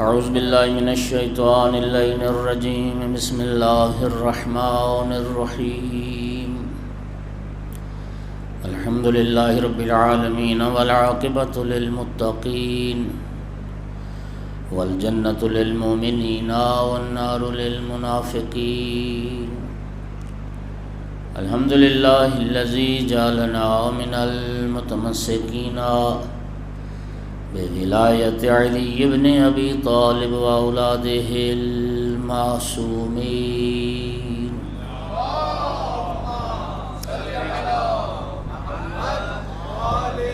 اعوذ باللہ من الشیطان اللعین الرجیم بسم اللہ الرحمن الرحیم الحمد للہ رب العالمین والعاقبۃ للمتقین والجنۃ للمؤمنین والنار للمنافقین الحمد للہ الذی جعلنا من المتمسکین بولایت علی ابن ابی طالب واولادہ المعصومین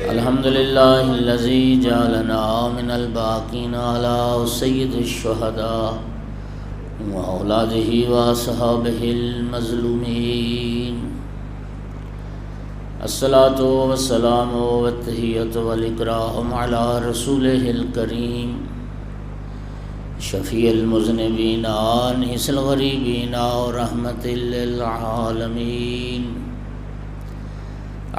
الحمد للہ الذی جعلنا من الباقین علی سید الشہداء واولادہ واصحابہ المظلومین الصلاۃ والسلام والتحیۃ والاکرام علی رسولہ الکریم شفیع المذنبین انیس الغریبین ورحمۃ للعالمین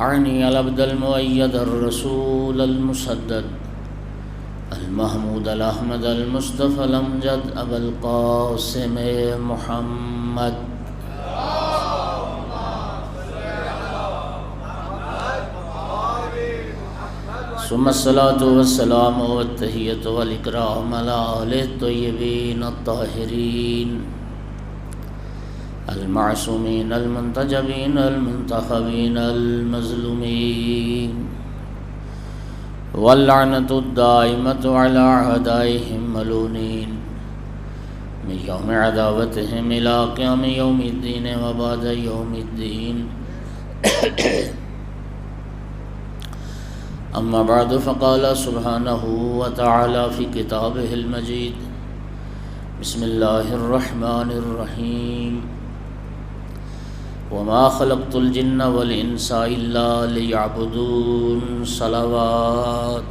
اعنی العبد المؤید الرسول المسدد المحمود الاحمد المصطفى الامجد ابا القاسم محمد ثم الصلاة والسلام والتحیۃ والاکرام علی آلہ الطیبین الطاہرین المعصومین المنتجبین المنتخبین المظلومین واللعنۃ الدائمۃ علی اعدائہم ملعونین من یوم عداوتہم الی قیام یوم الدین وبعد یوم الدین اما بعد فقال سبحانہ وتعالی فی کتابہ المجید بسم اللہ الرحمن الرحیم وما خلقت الجن والانس الا لیعبدون صلوات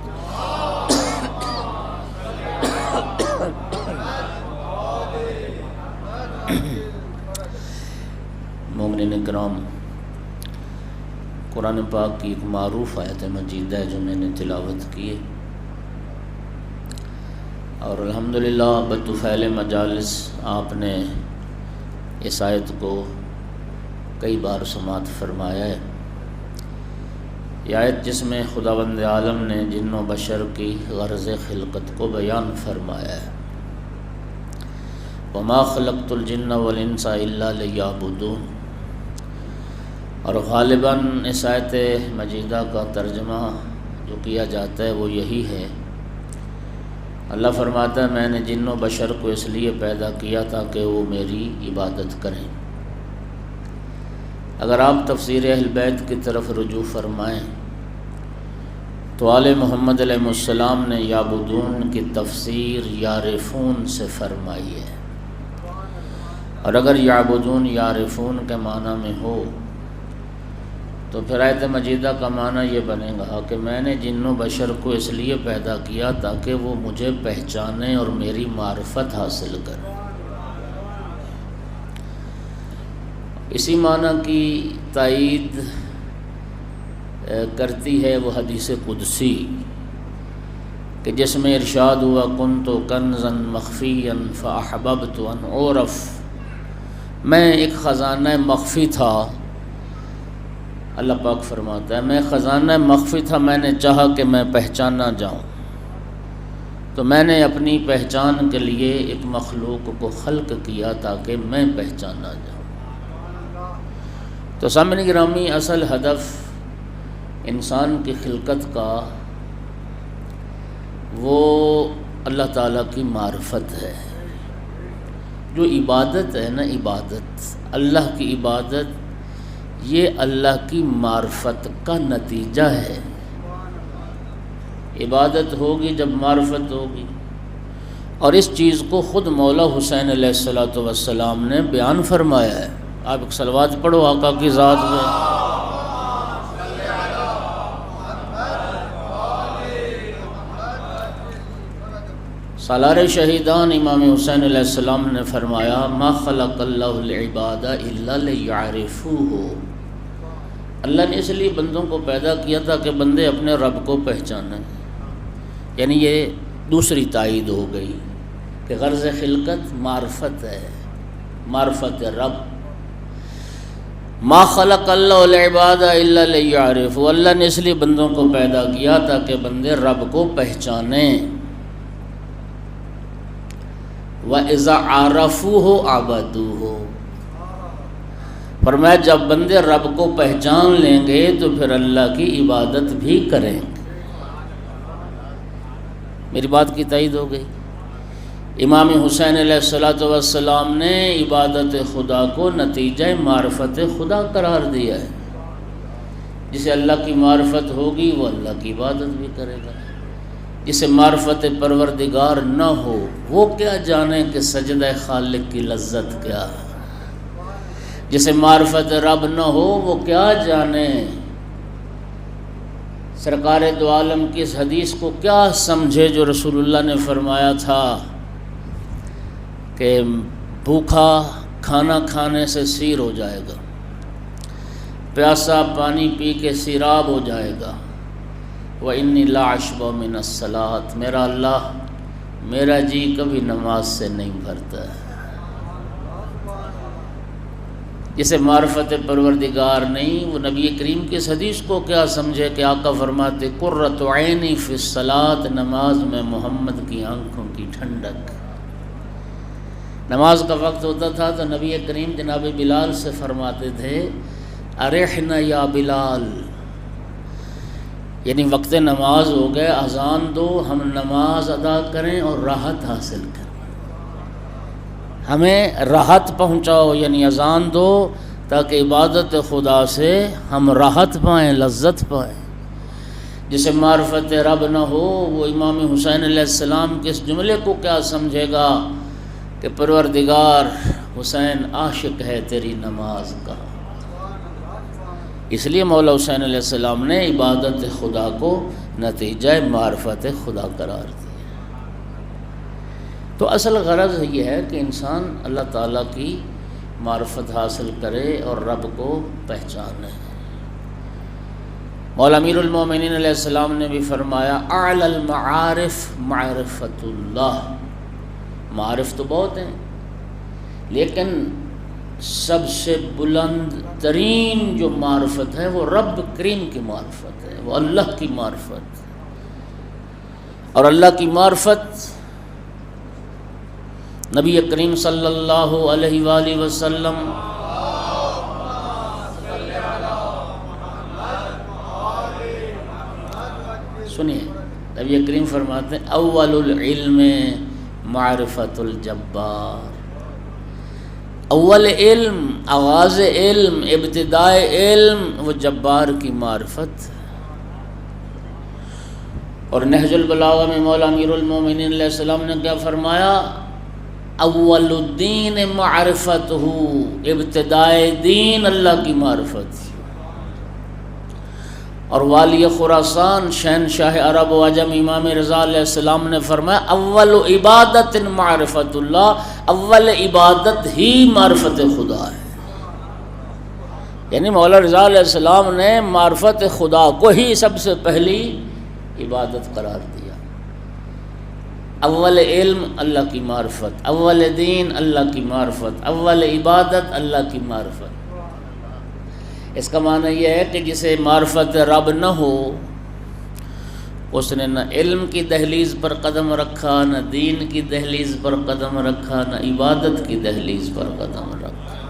مومنین کرام، قرآن پاک کی ایک معروف آیت مجید ہے جو میں نے تلاوت کی ہے، اور الحمدللہ بطفیل مجالس آپ نے اس آیت کو کئی بار سماعت فرمایا ہے۔ یہ آیت جس میں خداوند عالم نے جن و بشر کی غرض خلقت کو بیان فرمایا ہے، وما خلقت الجن والانس الا لیعبدون، اور غالباً اس آیت مجیدہ کا ترجمہ جو کیا جاتا ہے وہ یہی ہے۔ اللہ فرماتا ہے میں نے جن و بشر کو اس لیے پیدا کیا تھا کہ وہ میری عبادت کریں۔ اگر آپ تفسیر اہل بیت کی طرف رجوع فرمائیں تو آل محمد علیہ السلام نے یعبدون کی تفسیر یعرفون سے فرمائی ہے، اور اگر یعبدون یعرفون کے معنی میں ہو تو پھر آیت مجیدہ کا معنی یہ بنے گا کہ میں نے جن و بشر کو اس لیے پیدا کیا تاکہ وہ مجھے پہچانیں اور میری معرفت حاصل کریں۔ اسی معنی کی تائید کرتی ہے وہ حدیث قدسی کہ جس میں ارشاد ہوا کنت کنزا مخفیا فاحببت ان اعرف، میں ایک خزانہ مخفی تھا۔ اللہ پاک فرماتا ہے میں خزانہ مخفی تھا، میں نے چاہا کہ میں پہچانا جاؤں، تو میں نے اپنی پہچان کے لیے ایک مخلوق کو خلق کیا تاکہ میں پہچانا جاؤں۔ تو سامعین گرامی، اصل ہدف انسان کی خلقت کا وہ اللہ تعالیٰ کی معرفت ہے۔ جو عبادت ہے نا، عبادت اللہ کی عبادت، یہ اللہ کی معرفت کا نتیجہ ہے۔ عبادت ہوگی جب معرفت ہوگی، اور اس چیز کو خود مولا حسین علیہ السلام نے بیان فرمایا ہے۔ آپ ایک صلوات پڑھو آقا کی ذات میں۔ سالار شہیدان امام حسین علیہ السلام نے فرمایا ما خلق اللہ العباد الا لیعرفوہ، اللہ نے اس لیے بندوں کو پیدا کیا تھا کہ بندے اپنے رب کو پہچانیں، یعنی یہ دوسری تائید ہو گئی کہ غرض خلقت معرفت ہے، معرفت رب۔ ما خلق اللہ العباد الا لیعرفوا، اللہ نے اس لیے بندوں کو پیدا کیا تاکہ بندے رب کو پہچانیں۔ وَإِذَا عَرَفُوهُ عَبَدُوهُ، فرمایا جب بندے رب کو پہچان لیں گے تو پھر اللہ کی عبادت بھی کریں گے۔ میری بات کی تائید ہو گئی؟ امام حسین علیہ السلام نے عبادت خدا کو نتیجہ معرفت خدا قرار دیا ہے۔ جسے اللہ کی معرفت ہوگی وہ اللہ کی عبادت بھی کرے گا، جسے معرفت پروردگار نہ ہو وہ کیا جانے کہ سجدہ خالق کی لذت کیا ہے، جسے معرفت رب نہ ہو وہ کیا جانے سرکار دو عالم کی اس حدیث کو کیا سمجھے جو رسول اللہ نے فرمایا تھا کہ بھوکا کھانا کھانے سے سیر ہو جائے گا، پیاسا پانی پی کے سیراب ہو جائے گا، وَإِنِّي لَأَشْبَعُ مِنَ الصَّلَاةِ، میرا اللہ میرا جی کبھی نماز سے نہیں بھرتا ہے۔ جسے معرفت پروردگار نہیں وہ نبی کریم کی اس حدیث کو کیا سمجھے کہ آقا فرماتے قرۃ عینی فی الصلاۃ، نماز میں محمد کی آنکھوں کی ٹھنڈک۔ نماز کا وقت ہوتا تھا تو نبی کریم جناب بلال سے فرماتے تھے ارحنا یا بلال، یعنی وقت نماز ہو گئے، اذان دو، ہم نماز ادا کریں اور راحت حاصل کریں، ہمیں راحت پہنچاؤ، یعنی اذان دو تاکہ عبادت خدا سے ہم راحت پائیں، لذت پائیں۔ جسے معرفت رب نہ ہو وہ امام حسین علیہ السلام کے اس جملے کو کیا سمجھے گا کہ پروردگار حسین عاشق ہے تیری نماز کا۔ اس لیے مولا حسین علیہ السلام نے عبادت خدا کو نتیجہ معرفت خدا قرار دیا۔ تو اصل غرض یہ ہے کہ انسان اللہ تعالیٰ کی معرفت حاصل کرے اور رب کو پہچانے۔ مولا امیر المومنین علیہ السلام نے بھی فرمایا اعلی المعارف معرفت اللہ، معارف تو بہت ہیں لیکن سب سے بلند ترین جو معرفت ہے وہ رب کریم کی معرفت ہے، وہ اللہ کی معرفت، اور اللہ کی معرفت نبی کریم صلی اللہ علیہ وآلہ وسلم سنیے نبی کریم فرماتے ہیں اول العلم معرفت الجبار، اول علم، آغاز علم، ابتدائے علم وہ جبار کی معرفت۔ اور نہج البلاغہ میں مولا امیر المومنین علیہ السلام نے کیا فرمایا اول الدین معرفت ہو، ابتدائے دین اللہ کی معرفت۔ اور والی خراسان شہنشاہ عرب و عجم امام رضا علیہ السلام نے فرمایا اول عبادت معرفت اللہ، اول عبادت ہی معرفت خدا ہے، یعنی مولا رضا علیہ السلام نے معرفت خدا کو ہی سب سے پہلی عبادت قرار دیا۔ اول علم اللہ کی معرفت، اول دین اللہ کی معرفت، اول عبادت اللہ کی معرفت۔ اس کا معنی یہ ہے کہ جسے معرفت رب نہ ہو اس نے نہ علم کی دہلیز پر قدم رکھا، نہ دین کی دہلیز پر قدم رکھا، نہ عبادت کی دہلیز پر قدم رکھا۔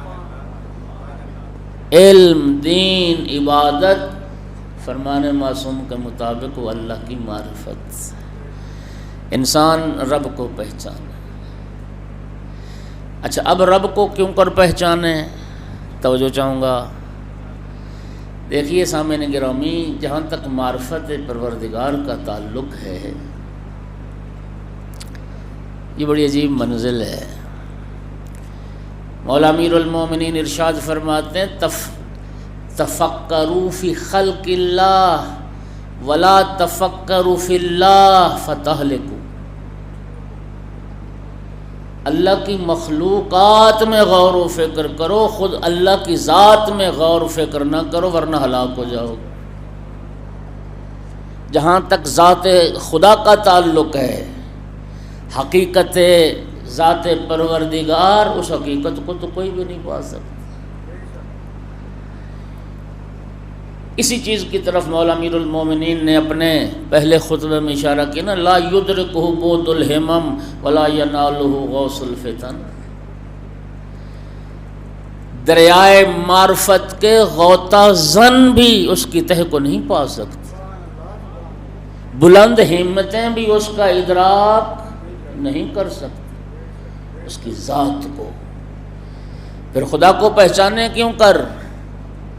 علم، دین، عبادت فرمان معصوم کے مطابق وہ اللہ کی معرفت۔ انسان رب کو پہچانے۔ اچھا اب رب کو کیوں کر پہچانے؟ توجہ چاہوں گا۔ دیکھیے سامعین گرامی، جہاں تک معرفت پروردگار کا تعلق ہے یہ بڑی عجیب منزل ہے۔ مولا امیر المومنین ارشاد فرماتے ہیں تفکروا فی خلق اللہ ولا تفکروا فی اللہ فتہلکوا، اللہ کی مخلوقات میں غور و فکر کرو، خود اللہ کی ذات میں غور و فکر نہ کرو ورنہ ہلاک ہو جاؤ۔ جہاں تک ذات خدا کا تعلق ہے حقیقت ذات پروردگار، اس حقیقت کو تو کوئی بھی نہیں پا سکتا۔ اسی چیز کی طرف مولا امیر المومنین نے اپنے پہلے خطبے میں اشارہ کیا نا، لا یدرکہ بود الہمم ولا ینالہ غوث الفتن، دریائے معرفت کے غوطہ زن بھی اس کی تہ کو نہیں پا سکتے، بلند ہمتیں بھی اس کا ادراک نہیں کر سکتے اس کی ذات کو۔ پھر خدا کو پہچانے کیوں کر؟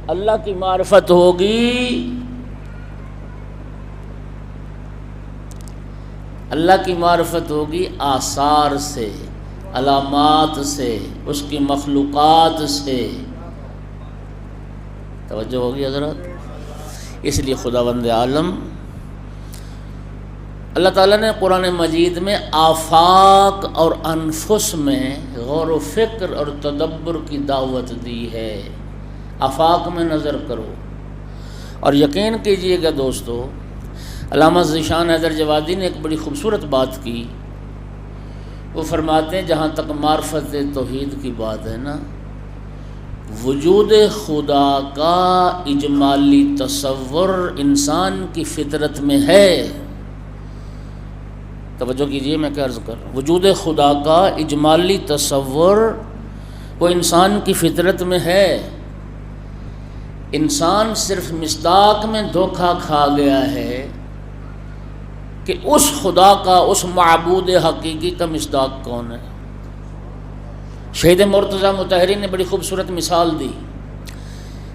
اللہ کی معرفت ہوگی، اللہ کی معرفت ہوگی آثار سے، علامات سے، اس کی مخلوقات سے۔ توجہ ہوگی حضرات؟ اس لیے خداوند عالم اللہ تعالیٰ نے قرآن مجید میں آفاق اور انفس میں غور و فکر اور تدبر کی دعوت دی ہے۔ آفاق میں نظر کرو، اور یقین کیجئے گا دوستو، علامہ ذیشان حیدر جوادی نے ایک بڑی خوبصورت بات کی۔ وہ فرماتے ہیں جہاں تک معرفت توحید کی بات ہے نا، وجود خدا کا اجمالی تصور انسان کی فطرت میں ہے۔ توجہ کیجئے، میں کیا عرض کر رہا ہوں، وجود خدا کا اجمالی تصور وہ انسان کی فطرت میں ہے۔ انسان صرف مصداق میں دھوکہ کھا گیا ہے کہ اس خدا کا، اس معبود حقیقی کا مصداق کون ہے۔ شہید مرتضیٰ مطہری نے بڑی خوبصورت مثال دی،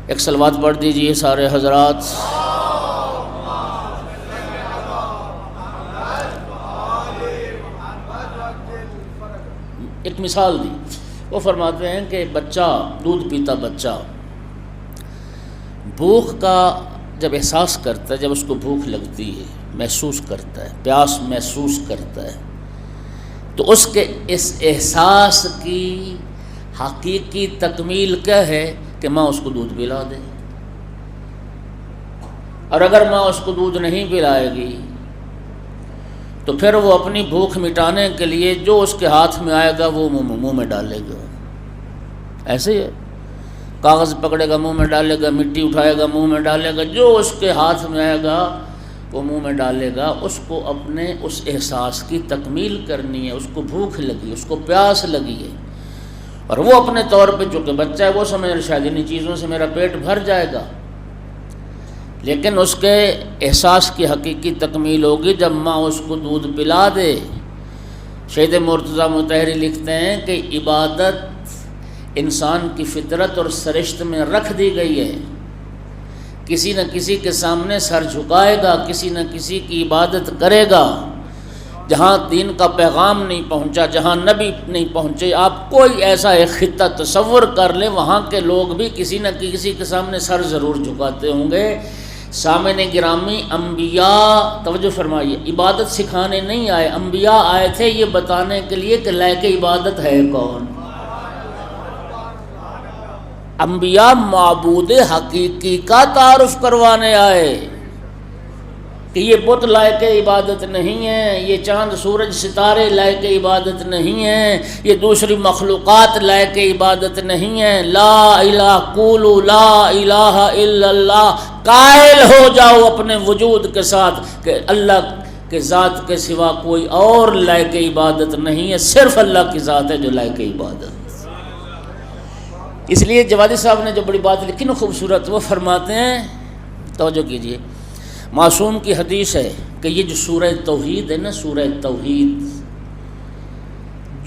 ایک صلوات پڑھ دیجئے سارے حضرات۔ ایک مثال دی، وہ فرماتے ہیں کہ بچہ، دودھ پیتا بچہ بھوک کا جب احساس کرتا ہے، جب اس کو بھوک لگتی ہے، محسوس کرتا ہے، پیاس محسوس کرتا ہے، تو اس کے اس احساس کی حقیقی تکمیل کیا ہے کہ ماں اس کو دودھ پلا دے۔ اور اگر ماں اس کو دودھ نہیں پلائے گی تو پھر وہ اپنی بھوک مٹانے کے لیے جو اس کے ہاتھ میں آئے گا وہ منہ میں ڈالے گا۔ ایسے ہی ہے، کاغذ پکڑے گا منہ میں ڈالے گا، مٹی اٹھائے گا منہ میں ڈالے گا، جو اس کے ہاتھ میں آئے گا وہ منہ میں ڈالے گا۔ اس کو اپنے اس احساس کی تکمیل کرنی ہے، اس کو بھوک لگی، اس کو پیاس لگی ہے، اور وہ اپنے طور پہ چونکہ بچہ ہے وہ سمجھ رہا شاید انہیں چیزوں سے میرا پیٹ بھر جائے گا، لیکن اس کے احساس کی حقیقی تکمیل ہوگی جب ماں اس کو دودھ پلا دے۔ شہید مرتضیٰ مطہری لکھتے ہیں کہ عبادت انسان کی فطرت اور سرشت میں رکھ دی گئی ہے، کسی نہ کسی کے سامنے سر جھکائے گا، کسی نہ کسی کی عبادت کرے گا۔ جہاں دین کا پیغام نہیں پہنچا، جہاں نبی نہیں پہنچے، آپ کوئی ایسا ایک خطہ تصور کر لیں، وہاں کے لوگ بھی کسی نہ کسی کے سامنے سر ضرور جھکاتے ہوں گے۔ سامعین گرامی، انبیاء توجہ فرمائیے، عبادت سکھانے نہیں آئے، انبیاء آئے تھے یہ بتانے کے لیے کہ لائق عبادت ہے کون۔ انبیاء معبود حقیقی کا تعارف کروانے آئے کہ یہ بت لائق عبادت نہیں ہے، یہ چاند سورج ستارے لائق عبادت نہیں ہیں، یہ دوسری مخلوقات لائق عبادت نہیں ہیں۔ لا الہ قولوا لا الہ الا اللہ، قائل ہو جاؤ اپنے وجود کے ساتھ کہ اللہ کے ذات کے سوا کوئی اور لائق عبادت نہیں ہے، صرف اللہ کی ذات ہے جو لائق عبادت۔ اس لیے جوادی صاحب نے جو بڑی بات لکھی نا خوبصورت، وہ فرماتے ہیں، توجہ کیجئے، معصوم کی حدیث ہے کہ یہ جو سورہ توحید ہے نا، سورہ توحید،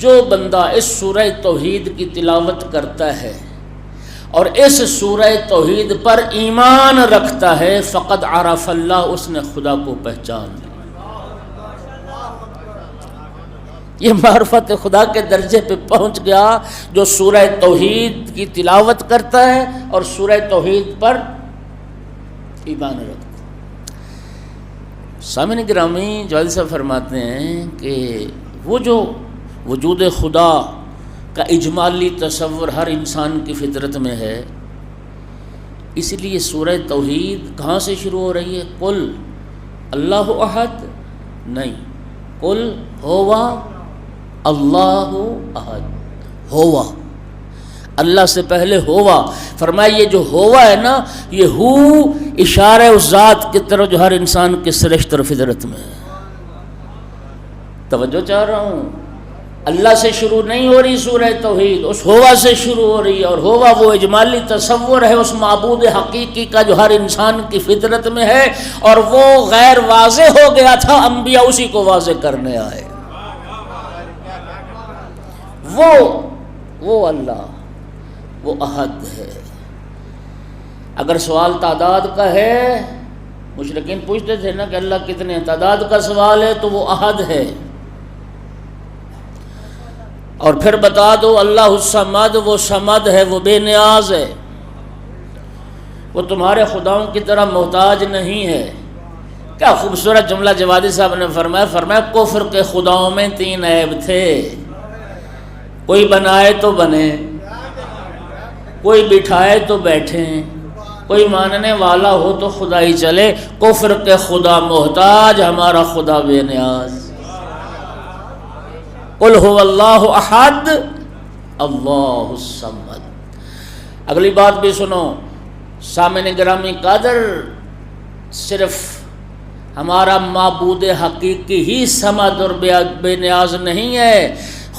جو بندہ اس سورہ توحید کی تلاوت کرتا ہے اور اس سورہ توحید پر ایمان رکھتا ہے، فقد عرف اللہ، اس نے خدا کو پہچان لیا۔ یہ معرفت خدا کے درجے پہ پہنچ گیا جو سورہ توحید کی تلاوت کرتا ہے اور سورہ توحید پر ایمان رکھتا ہے۔ سامعین گرامی، جوادی صاحب فرماتے ہیں کہ وہ جو وجود خدا کا اجمالی تصور ہر انسان کی فطرت میں ہے، اس لیے سورہ توحید کہاں سے شروع ہو رہی ہے؟ قل اللہ احد نہیں، قل ہوا اللہ احد، ہوا، اللہ سے پہلے ہوا۔ فرمایا یہ جو ہوا ہے نا، یہ ہو اشارہ اس ذات کی طرف جو ہر انسان کے سرشت اور فطرت میں ہے۔ توجہ چاہ رہا ہوں، اللہ سے شروع نہیں ہو رہی سورہ توحید، اس ہوا سے شروع ہو رہی ہے، اور ہوا وہ اجمالی تصور ہے اس معبود حقیقی کا جو ہر انسان کی فطرت میں ہے، اور وہ غیر واضح ہو گیا تھا، انبیاء اسی کو واضح کرنے آئے۔ وہ اللہ، وہ احد ہے۔ اگر سوال تعداد کا ہے، مشرکین پوچھتے تھے نا کہ اللہ کتنے ہیں، تعداد کا سوال ہے تو وہ احد ہے۔ اور پھر بتا دو اللہ الصمد، وہ صمد ہے، وہ بے نیاز ہے، وہ تمہارے خداؤں کی طرح محتاج نہیں ہے۔ کیا خوبصورت جملہ جوادی صاحب نے فرمایا کفر کے خداؤں میں 3 عیب تھے، کوئی بنائے تو بنے، کوئی بٹھائے تو بیٹھیں، کوئی ماننے والا ہو تو خدا ہی چلے۔ کفر کے خدا محتاج، ہمارا خدا بے نیاز۔ قل هو اللہ احد اللہ الصمد۔ اگلی بات بھی سنو، سامعین گرامی قدر، صرف ہمارا معبود حقیقی ہی صمد اور بے نیاز نہیں ہے،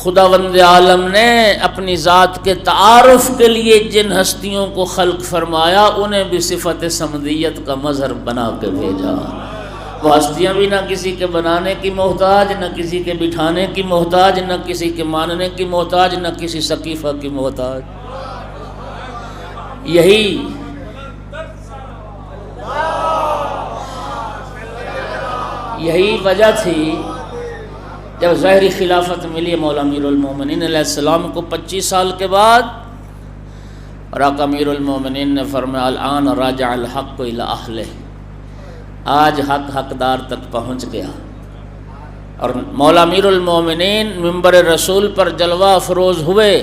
خداوند عالم نے اپنی ذات کے تعارف کے لیے جن ہستیوں کو خلق فرمایا انہیں بھی صفت صمدیت کا مظہر بنا کے بھیجا۔ وہ ہستیاں بھی نہ کسی کے بنانے کی محتاج، نہ کسی کے بٹھانے کی محتاج، نہ کسی کے ماننے کی محتاج، نہ کسی سقیفہ کی محتاج۔ یہی وجہ تھی جب ظاہری خلافت ملی مولا امیر المومنین علیہ السلام کو 25 سال کے بعد، اور آقا امیر المومنین نے فرمایا الآن راجع الحق الی اہلہ، آج حق حقدار تک پہنچ گیا۔ اور مولا امیر المومنین منبر رسول پر جلوہ افروز ہوئے،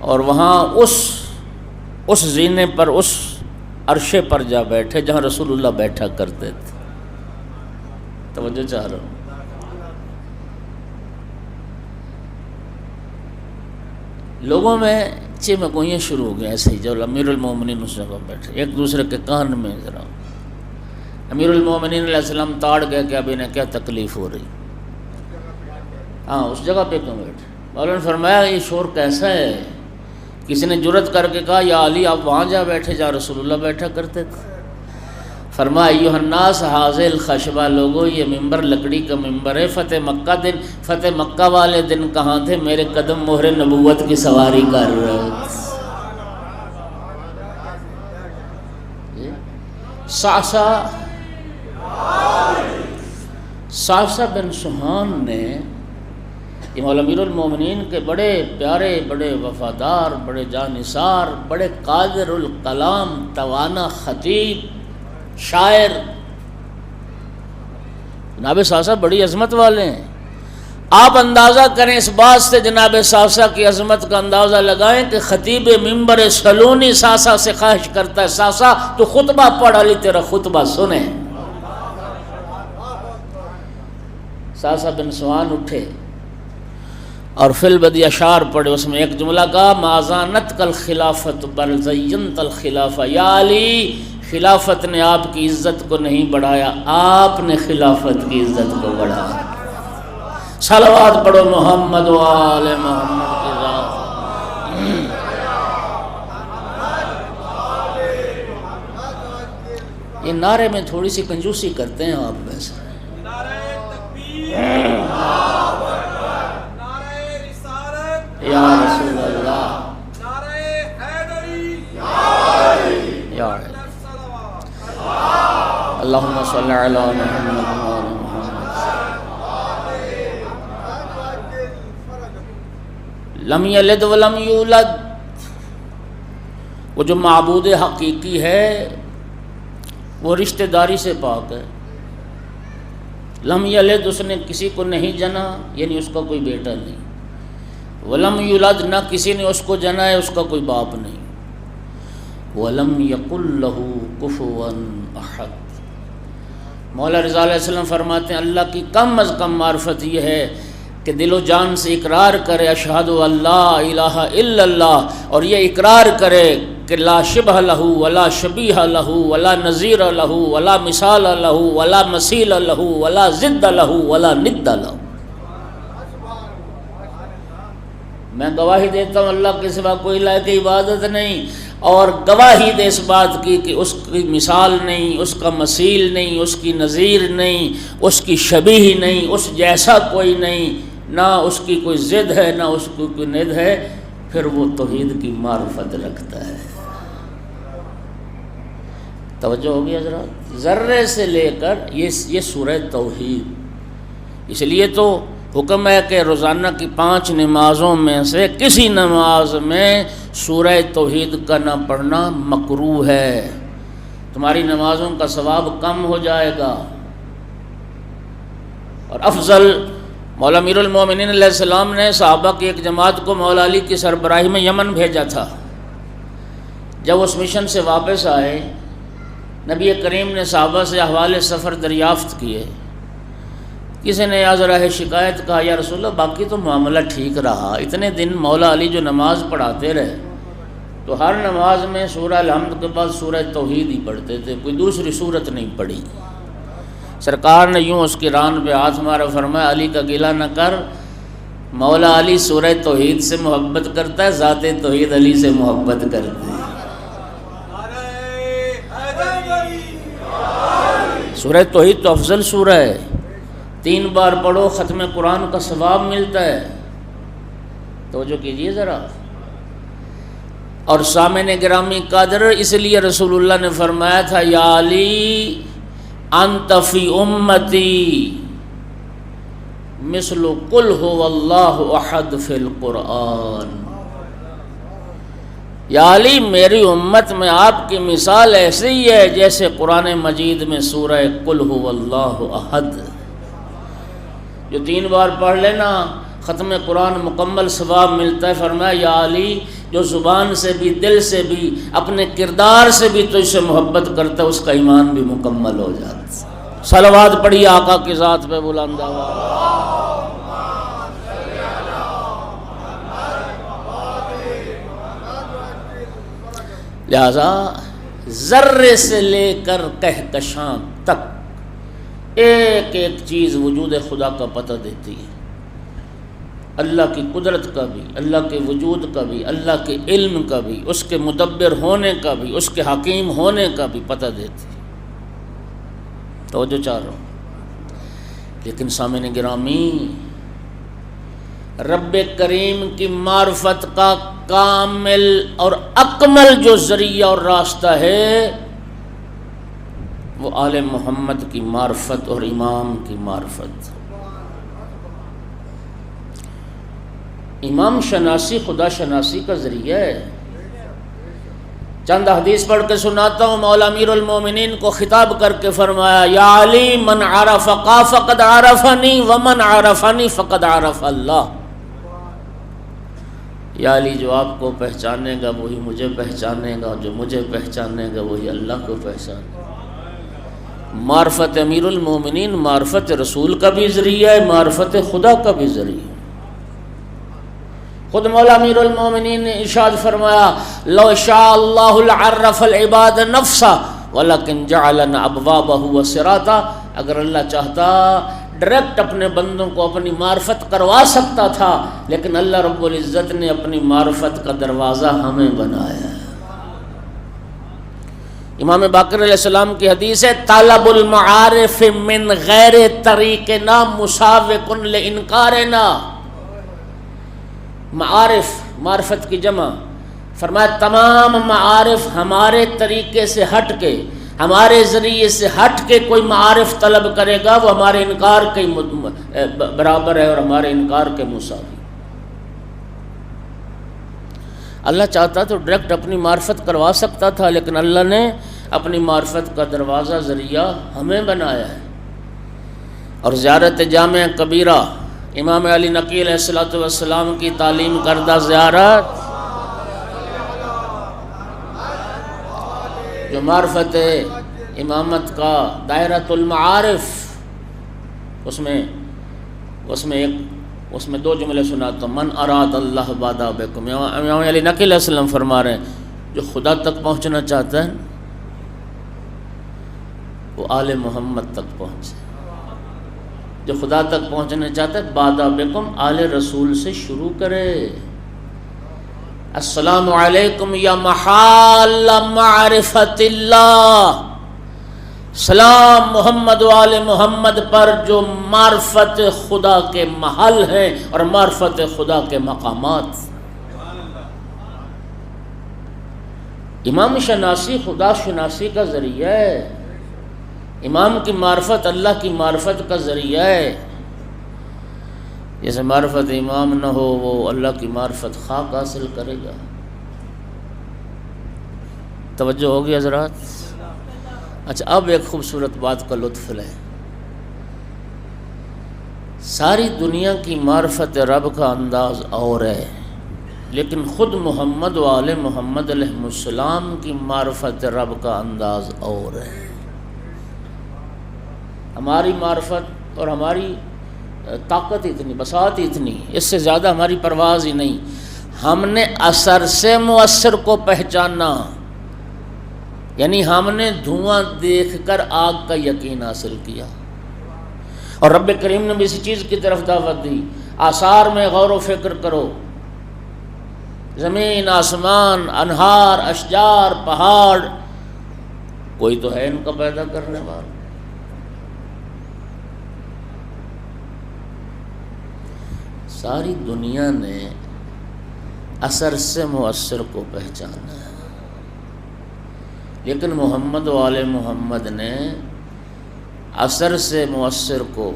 اور وہاں اس زینے پر، اس عرشے پر جا بیٹھے جہاں رسول اللہ بیٹھا کرتے تھے۔ توجہ چاہ رہا ہوں، لوگوں میں چمگوئیاں شروع ہو گئی ایسے ہی، جب امیر المومنین اس جگہ بیٹھے ایک دوسرے کے کان میں ذرا امیر المومنین علیہ السلام تاڑ گئے کہ اب انہیں کیا تکلیف ہو رہی، ہاں اس جگہ پہ کیوں بیٹھے؟ مولا نے فرمایا یہ شور کیسا ہے؟ کسی نے جرت کر کے کہا یا علی آپ وہاں جا بیٹھے جہاں رسول اللہ بیٹھا کرتے تھے۔ فرمایا ایھا الناس ھذا الخشبہ، لوگوں یہ ممبر لکڑی کا ممبر ہے، فتح مکہ والے دن کہاں تھے؟ میرے قدم مہر نبوت کی سواری کر رہے تھے۔ صعصع بن سہان نے، یہ مولا امیر المومنین کے بڑے پیارے، بڑے وفادار، بڑے جانثار، بڑے قادر الکلام، توانا خطیب، شاعر، جناب صعصع بڑی عظمت والے ہیں۔ آپ اندازہ کریں اس بات سے، جناب صعصع کی عظمت کا اندازہ لگائیں کہ خطیب منبر سلونی صعصع سے خواہش کرتا ہے صعصع تو خطبہ پڑھ، علی تیرا خطبہ سنیں۔ صعصع بن سہان اٹھے اور فی البدی اشعار پڑھے، اس میں ایک جملہ کہا ما زانت کل خلافت بل زینت الخلافہ، یا علی خلافت نے آپ کی عزت کو نہیں بڑھایا، آپ نے خلافت کی عزت کو بڑھایا۔ صلوات پڑھو محمد و آل محمد کی ذات۔ یہ نعرے میں تھوڑی سی کنجوسی کرتے ہیں آپ ویسے۔ یا رسول اللہ، یا اللہم صلی علی محمد و آل محمد۔ لم یلد ولم یولد، وہ جو معبود حقیقی ہے وہ رشتہ داری سے پاک ہے۔ لم یلد، اس نے کسی کو نہیں جنا، یعنی اس کا کوئی بیٹا نہیں۔ ولم یولد، نہ کسی نے اس کو جنا ہے، اس کا کوئی باپ نہیں۔ ولم یقل لہ کفوا احد، مولا رضا علیہ السلام فرماتے ہیں اللہ کی کم از کم معرفت یہ ہے کہ دل و جان سے اقرار کرے اشہد ان لا الہ الا اللہ، اور یہ اقرار کرے کہ لا شبہ لہ ولا شبیہ لہ ولا نظیر لہ ولا مثال لہ ولا مثیل لہ ولا ضد لہ ولا ند لہ۔ میں گواہی دیتا ہوں اللہ کے سوا کوئی لائق عبادت نہیں، اور گواہی دے اس بات کی کہ اس کی مثال نہیں، اس کا مثیل نہیں، اس کی نظیر نہیں، اس کی شبیہ نہیں، اس جیسا کوئی نہیں، نہ اس کی کوئی ضد ہے نہ اس کی کوئی ند ہے، پھر وہ توحید کی معرفت رکھتا ہے۔ توجہ ہوگی حضرات؟ ذرے سے لے کر یہ سورہ توحید، اس لیے تو حکم ہے کہ روزانہ کی 5 نمازوں میں سے کسی نماز میں سورہ توحید کا نہ پڑھنا مکروہ ہے، تمہاری نمازوں کا ثواب کم ہو جائے گا۔ اور افضل مولا امیر المومنین علیہ السلام نے صحابہ کی ایک جماعت کو مولا علی کی سربراہی میں یمن بھیجا تھا۔ جب اس مشن سے واپس آئے، نبی کریم نے صحابہ سے احوال سفر دریافت کیے۔ کسی نے یا ذرا شکایت کہا یا رسول اللہ باقی تو معاملہ ٹھیک رہا، اتنے دن مولا علی جو نماز پڑھاتے رہے تو ہر نماز میں سورہ الحمد کے بعد سورہ توحید ہی پڑھتے تھے، کوئی دوسری سورت نہیں پڑھی۔ سرکار نے یوں اس کی ران پہ ہاتھ مارا، فرمایا علی کا گلہ نہ کر، مولا علی سورہ توحید سے محبت کرتا ہے، ذات توحید علی سے محبت کرتے ہیں۔ سورہ توحید تو افضل سورہ ہے، 3 بار پڑھو ختم قرآن کا ثواب ملتا ہے، توجہ کیجئے ذرا۔ اور سامعین گرامی قدر، اس لیے رسول اللہ نے فرمایا تھا یا علی انت فی امتی مثل قل هو اللہ احد فی القرآن، یا علی میری امت میں آپ کی مثال ایسی ہی ہے جیسے قرآن مجید میں سورہ قل هو اللہ احد، جو 3 بار پڑھ لینا ختم قرآن مکمل ثواب ملتا ہے۔ فرمایا یا علی جو زبان سے بھی دل سے بھی اپنے کردار سے بھی تجھ سے محبت کرتا ہے اس کا ایمان بھی مکمل ہو جاتا ہے۔ صلوات پڑھیے آقا کی ذات پہ بلند آواز۔ لہذا ذرے سے لے کر کہکشاں تک ایک ایک چیز وجود خدا کا پتہ دیتی ہے، اللہ کی قدرت کا بھی، اللہ کے وجود کا بھی، اللہ کے علم کا بھی، اس کے مدبر ہونے کا بھی، اس کے حکیم ہونے کا بھی پتہ دیتی ہے۔ توجہ چاہ رہا ہوں۔ لیکن سامعین گرامی، رب کریم کی معرفت کا کامل اور اکمل جو ذریعہ اور راستہ ہے وہ آل محمد کی معرفت اور امام کی معرفت۔ امام شناسی خدا شناسی کا ذریعہ ہے۔ چند حدیث پڑھ کے سناتا ہوں۔ مولا امیر المومنین کو خطاب کر کے فرمایا یا علی من عرف کا فقد عرفنی ومن عرفنی فقد عرف اللہ، یا علی جو آپ کو پہچانے گا وہی مجھے پہچانے گا، جو مجھے پہچانے گا وہی اللہ کو پہچانے گا۔ معرفت امیر المومنین معرفت رسول کا بھی ذریعہ ہے، معرفت خدا کا بھی ذریعہ ہے۔ خود مولا امیر المومنین نے ارشاد فرمایا لو شاء اللہ لعرف العباد نفسا ولکن جعلنا ابوابہ وصراطا، اگر اللہ چاہتا ڈائریکٹ اپنے بندوں کو اپنی معرفت کروا سکتا تھا، لیکن اللہ رب العزت نے اپنی معرفت کا دروازہ ہمیں بنایا ہے۔ امام باقر علیہ السلام کی حدیث ہے طلب المعارف من غیر طریقنا مساوق لانکارنا، معرفت کی جمع، فرمایا تمام معارف ہمارے طریقے سے ہٹ کے، ہمارے ذریعے سے ہٹ کے کوئی معارف طلب کرے گا وہ ہمارے انکار کے برابر ہے اور ہمارے انکار کے مساوی۔ اللہ چاہتا تو ڈائریکٹ اپنی معرفت کروا سکتا تھا، لیکن اللہ نے اپنی معرفت کا دروازہ ذریعہ ہمیں بنایا ہے۔ اور زیارت جامع کبیرہ امام علی نقی علیہ السلام کی تعلیم کردہ زیارت جو معرفت امامت کا دائرۃ المعارف، اس میں ایک اس میں 2 جملے سناتا ہوں. من اراد اللہ بادہ بکم، امام علی نقی علیہ السلام فرما رہے ہیں جو خدا تک پہنچنا چاہتا ہے وہ آل محمد تک پہنچے. جو خدا تک پہنچنا چاہتا ہے بادہ بکم آل رسول سے شروع کرے. السلام علیکم یا محال معرفت اللہ، سلام محمد و آل محمد پر جو معرفت خدا کے محل ہیں اور معرفت خدا کے مقامات. امام شناسی خدا شناسی کا ذریعہ ہے، امام کی معرفت اللہ کی معرفت کا ذریعہ ہے. جیسے معرفت امام نہ ہو وہ اللہ کی معرفت خاک حاصل کرے گا. توجہ ہوگی حضرات؟ اچھا اب ایک خوبصورت بات کا لطف لیں. ساری دنیا کی معرفت رب کا انداز اور ہے، لیکن خود محمد و آل محمد علیہ السلام کی معرفت رب کا انداز اور ہے. ہماری معرفت اور ہماری طاقت اتنی، بساط اتنی، اس سے زیادہ ہماری پرواز ہی نہیں. ہم نے اثر سے مؤثر کو پہچانا، یعنی ہم نے دھواں دیکھ کر آگ کا یقین حاصل کیا. اور رب کریم نے بھی اسی چیز کی طرف دعوت دی. آثار میں غور و فکر کرو، زمین، آسمان، انہار، اشجار، پہاڑ، کوئی تو ہے ان کا پیدا کرنے والا. ساری دنیا نے اثر سے مؤثر کو پہچانا ہے، لیکن محمد و آل محمد نے اثر سے مؤثر کو،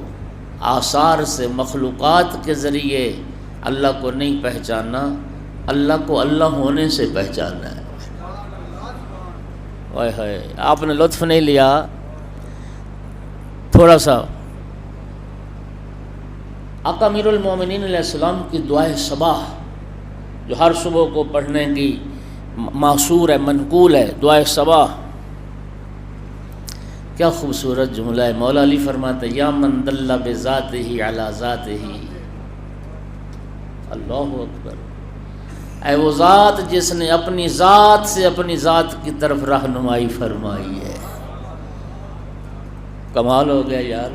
آثار سے، مخلوقات کے ذریعے اللہ کو نہیں پہچانا، اللہ کو اللہ ہونے سے پہچانا ہے. ہائے ہائے، آپ نے لطف نہیں لیا. تھوڑا سا آقا امیر المومنین علیہ السلام کی دعائے صباح جو ہر صبح کو پڑھنے کی معصور ہے، منقول ہے، دعائے صباح. کیا خوبصورت جملہ ہے. مولا علی فرماتے یا من دل بذاتہ علی ذاتہ. اللہ اکبر. اے وہ ذات جس نے اپنی ذات سے اپنی ذات کی طرف رہنمائی فرمائی ہے. کمال ہو گیا یار.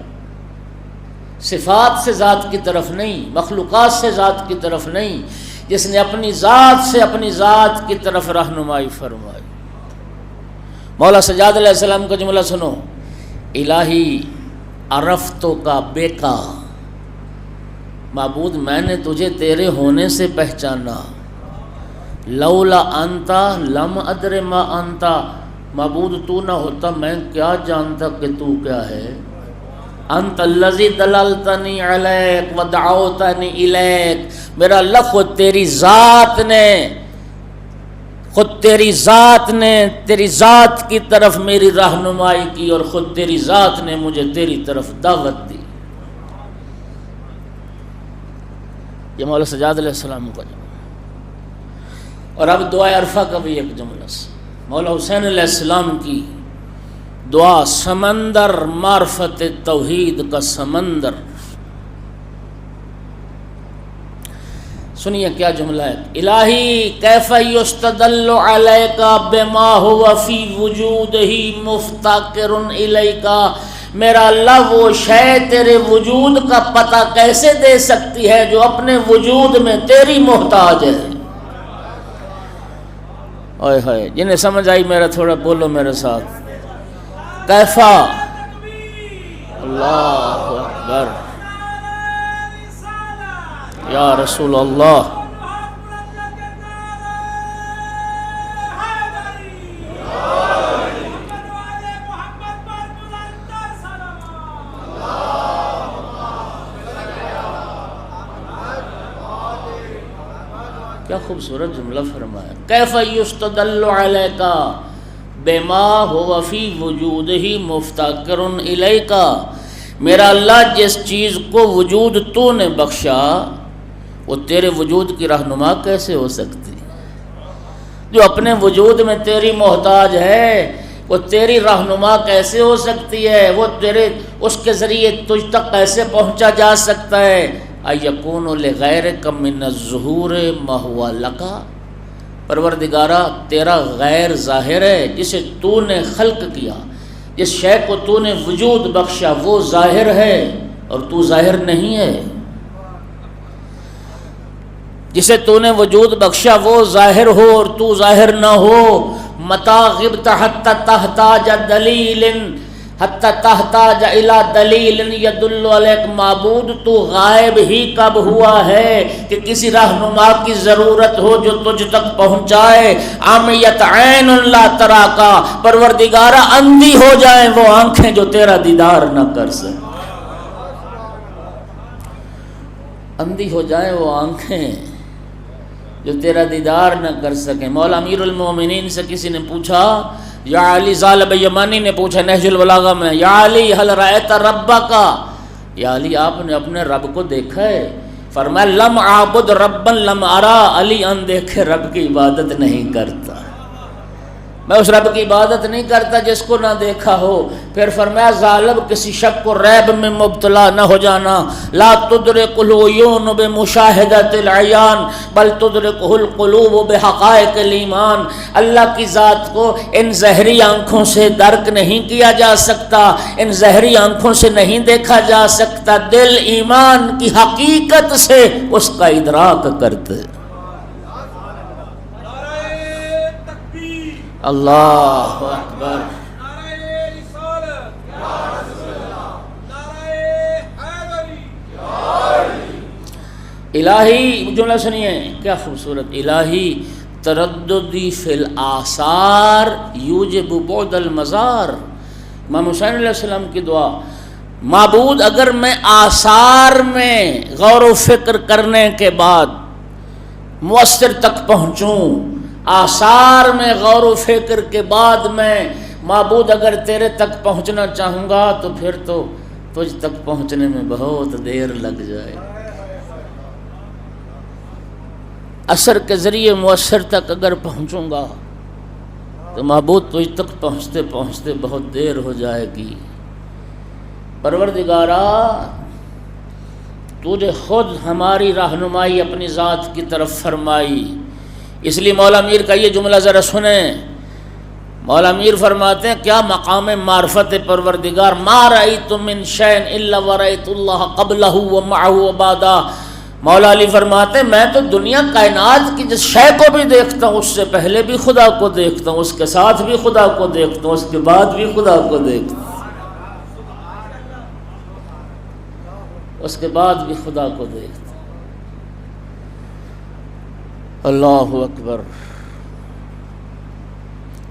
صفات سے ذات کی طرف نہیں، مخلوقات سے ذات کی طرف نہیں، جس نے اپنی ذات سے اپنی ذات کی طرف رہنمائی فرمائی. مولا سجاد علیہ السلام کا جملہ سنو. الہی عرفتو کا بیکا، معبود میں نے تجھے تیرے ہونے سے پہچانا. لولا انتا لم ادر ما انتا، معبود تو نہ ہوتا میں کیا جانتا کہ تو کیا ہے. انت الذی دللتنی علیک ودعوتنی الیک، میرا اللہ خود تیری ذات نے تیری ذات کی طرف میری رہنمائی کی، اور خود تیری ذات نے مجھے تیری طرف دعوت دی. یہ مولا سجاد علیہ السلام کا جملہ. اور اب دعا عرفہ کا بھی ایک جملہ مولا حسین علیہ السلام کی دعا، سمندر معرفت توحید کا سمندر. سنیے کیا جملہ ہے. الہی کیف یستدل علیک بما هو فی وجودہ مفتقر الیک، میرا اللہ وہ شے تیرے وجود کا پتہ کیسے دے سکتی ہے جو اپنے وجود میں تیری محتاج ہے. اوئے ہوئے، جنہیں سمجھ آئی میرا تھوڑا بولو میرے ساتھ. کیفا، اللہ اکبر، یا رسول اللہ. کیا خوبصورت جملہ فرمایا. کیف یستدل علیک بما هو فی وجودہ مفتقر الیک، میرا اللہ جس چیز کو وجود تو نے بخشا وہ تیرے وجود کی رہنما کیسے ہو سکتی؟ جو اپنے وجود میں تیری محتاج ہے وہ تیری رہنما کیسے ہو سکتی ہے؟ وہ تیرے اس کے ذریعے تجھ تک کیسے پہنچا جا سکتا ہے؟ ایکون لغیرک من الظہور ما ہوا لکا، پروردگارا تیرا غیر ظاہر ہے جسے تو نے خلق کیا، جس شے کو تو نے وجود بخشا وہ ظاہر ہے اور تو ظاہر نہیں ہے، جسے تو نے وجود بخشا وہ ظاہر ہو اور تو ظاہر نہ ہو۔ متا غبت حتی تحتاج دلیل حتی تحتاج الی دلیل یدل علیک، معبود تو غائب ہی کب ہوا ہے کہ کسی رہنما کی ضرورت ہو جو تجھ تک پہنچائے۔ عامیت عین لا ترا کا، پروردگارہ اندھی ہو جائیں وہ آنکھیں جو تیرا دیدار نہ کر سکیں، اندھی ہو جائیں وہ آنکھیں جو تیرا دیدار نہ کر سکیں۔ مولا امیر المومنین سے کسی نے پوچھا، یا علی، ظالب یمانی نے پوچھا نہج البلاغہ میں، یا علی حل رأیت ربک، یا علی آپ نے اپنے رب کو دیکھا ہے؟ فرمایا لم اعبد ربا لم ارا، علی اندیکھے رب کی عبادت نہیں کرتا، میں اس رب کی عبادت نہیں کرتا جس کو نہ دیکھا ہو۔ پھر فرمایا ظالم کسی شک و ریب میں مبتلا نہ ہو جانا، لا تدرک العیون بمشاہدۃ العیان بل تدرکہ القلوب بحقائق الایمان، اللہ کی ذات کو ان ظاہری آنکھوں سے درک نہیں کیا جا سکتا، ان ظاہری آنکھوں سے نہیں دیکھا جا سکتا، دل ایمان کی حقیقت سے اس کا ادراک کرتے۔ اللہ اکبر، الہی جملہ سنیے کیا خوبصورت، الہی ترددی فی الآثار یوجب بعد المزار، امام حسین علیہ السلام کی دعا، معبود اگر میں آثار میں غور و فکر کرنے کے بعد مؤثر تک پہنچوں، آثار میں غور و فکر کے بعد میں معبود اگر تیرے تک پہنچنا چاہوں گا تو پھر تو تجھ تک پہنچنے میں بہت دیر لگ جائے، اثر کے ذریعے مؤثر تک اگر پہنچوں گا تو معبود تجھ تک پہنچتے پہنچتے بہت دیر ہو جائے گی۔ پروردگارا تو نے خود ہماری رہنمائی اپنی ذات کی طرف فرمائی، اس لیے مولا میر کا یہ جملہ ذرا سنیں۔ مولا میر فرماتے ہیں کیا مقام معرفت پروردگار، ما رأیت من شیء الا ورأیت اللہ قبلہ ومعہ وبعدہ۔ مولا علی فرماتے ہیں میں تو دنیا کائنات کی جس شے کو بھی دیکھتا ہوں اس سے پہلے بھی خدا کو دیکھتا ہوں، اس کے ساتھ بھی خدا کو دیکھتا ہوں، اس کے بعد بھی خدا کو دیکھتا ہوں، اس کے بعد بھی خدا کو دیکھتا ہوں۔ اللہ اکبر۔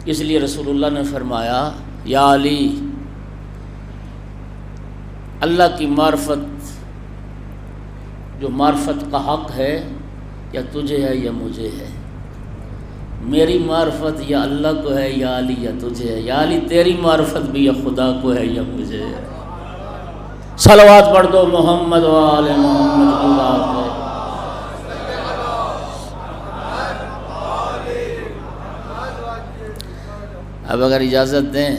اس لیے رسول اللہ نے فرمایا یا علی، اللہ کی معرفت جو معرفت کا حق ہے یا تجھے ہے یا مجھے ہے، میری معرفت یا اللہ کو ہے یا علی یا تجھے ہے، یا علی تیری معرفت بھی یا خدا کو ہے یا مجھے ہے۔ صلوات پڑھ دو محمد و آل محمد اللہ پہ۔ اب اگر اجازت دیں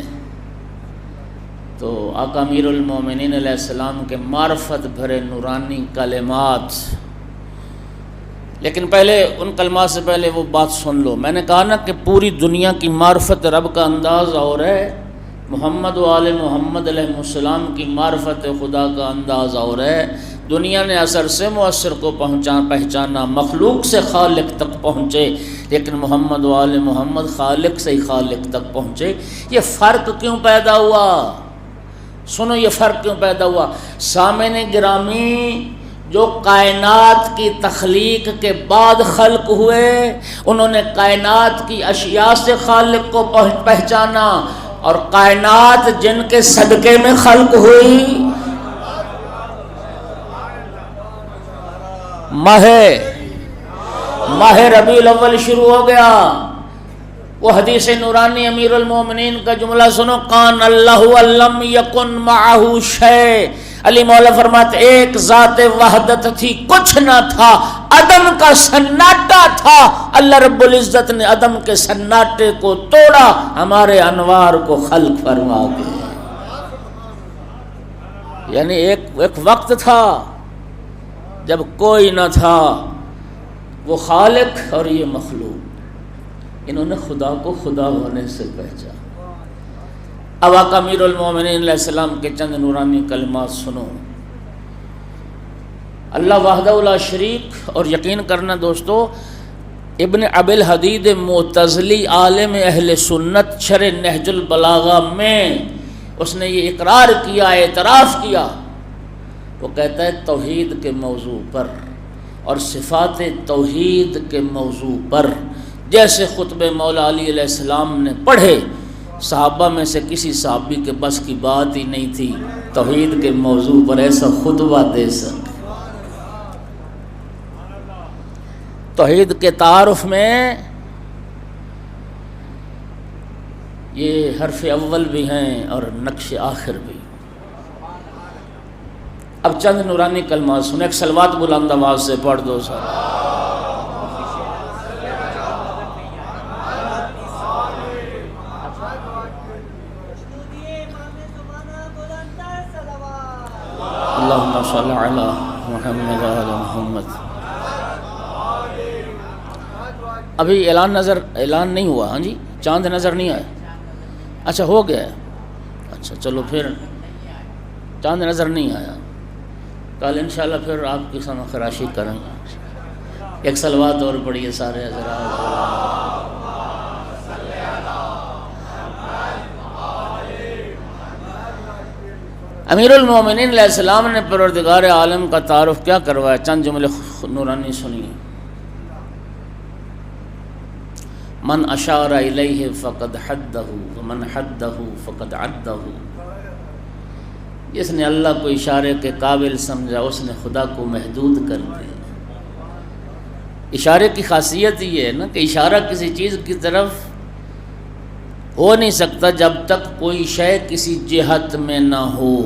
تو آقا امیر المومنین علیہ السلام کے معرفت بھرے نورانی کلمات، لیکن پہلے ان کلمات سے پہلے وہ بات سن لو۔ میں نے کہا نا کہ پوری دنیا کی معرفت رب کا انداز اور ہے، محمد و آل محمد علیہ السلام کی معرفت خدا کا انداز اور ہے۔ دنیا نے اثر سے مؤثر کو پہچانا، مخلوق سے خالق تک پہنچے، لیکن محمد و آل محمد خالق سے ہی خالق تک پہنچے۔ یہ فرق کیوں پیدا ہوا؟ سنو یہ فرق کیوں پیدا ہوا۔ سامعین گرامی، جو کائنات کی تخلیق کے بعد خلق ہوئے انہوں نے کائنات کی اشیاء سے خالق کو پہچانا، اور کائنات جن کے صدقے میں خلق ہوئی، ماہ ربیع الاول شروع ہو گیا۔ وہ حدیث نورانی امیر المومنین کا جملہ سنو، کان اللہ لم یکن معہ شیء، علی مولا فرماتے ایک ذات وحدت تھی، کچھ نہ تھا، عدم کا سناٹا تھا، اللہ رب العزت نے عدم کے سناٹے کو توڑا، ہمارے انوار کو خلق فرما کے۔ یعنی ایک وقت تھا جب کوئی نہ تھا، وہ خالق اور یہ مخلوق، انہوں نے خدا کو خدا ہونے سے پہچانا۔ اب آقا امیر المومنین علیہ السلام کے چند نورانی کلمات سنو۔ اللہ وحدہ لا شریک، اور یقین کرنا دوستو، ابن ابی الحدید معتزلی عالم اہل سنت شرح نہج البلاغہ میں اس نے یہ اقرار کیا، اعتراف کیا۔ وہ کہتا ہے توحید کے موضوع پر اور صفات توحید کے موضوع پر جیسے خطبہ مولا علی علیہ السلام نے پڑھے، صحابہ میں سے کسی صحابی کے بس کی بات ہی نہیں تھی توحید کے موضوع پر ایسا خطبہ دے سکے۔ توحید کے تعارف میں یہ حرف اول بھی ہیں اور نقش آخر بھی۔ اب چند نورانی کلمات سنیں، ایک صلوات بلند آواز سے پڑھ دو سارا۔ اللہم صلی علی محمد وعلی محمد۔ ابھی اعلان نہیں ہوا، ہاں جی، چاند نظر نہیں آیا؟ اچھا ہو گیا ہے، اچھا چلو پھر چاند نظر نہیں آیا، کل انشاءاللہ پھر آپ کی سمع خراشی کریں گے۔ ایک صلوات اور پڑھیے سارے حضرات۔ امیر المومنین علیہ السلام نے پروردگار عالم کا تعارف کیا کروایا؟ چند جملے نورانی سنیے۔ من اشار الیہ فقد حدہ ومن حدہ فقد عدہ۔ جس نے اللہ کو اشارے کے قابل سمجھا اس نے خدا کو محدود کر دیا۔ اشارے کی خاصیت یہ ہے نا کہ اشارہ کسی چیز کی طرف ہو نہیں سکتا جب تک کوئی شے کسی جہت میں نہ ہو،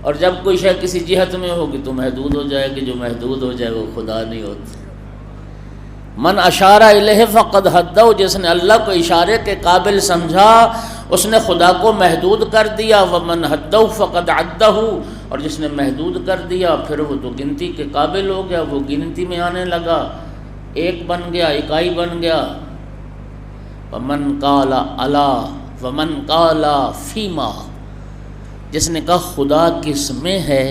اور جب کوئی شے کسی جہت میں ہوگی تو محدود ہو جائے گی، جو محدود ہو جائے وہ خدا نہیں ہوتی۔ من اشارہ الیہ فقد حدہ، جس نے اللہ کو اشارے کے قابل سمجھا اس نے خدا کو محدود کر دیا۔ ومن حدہ فقد عدہ، اور جس نے محدود کر دیا پھر وہ تو گنتی کے قابل ہو گیا، وہ گنتی میں آنے لگا، ایک بن گیا، اکائی بن گیا۔ ومن قال الا ومن قال فیما، جس نے کہا خدا کس میں ہے،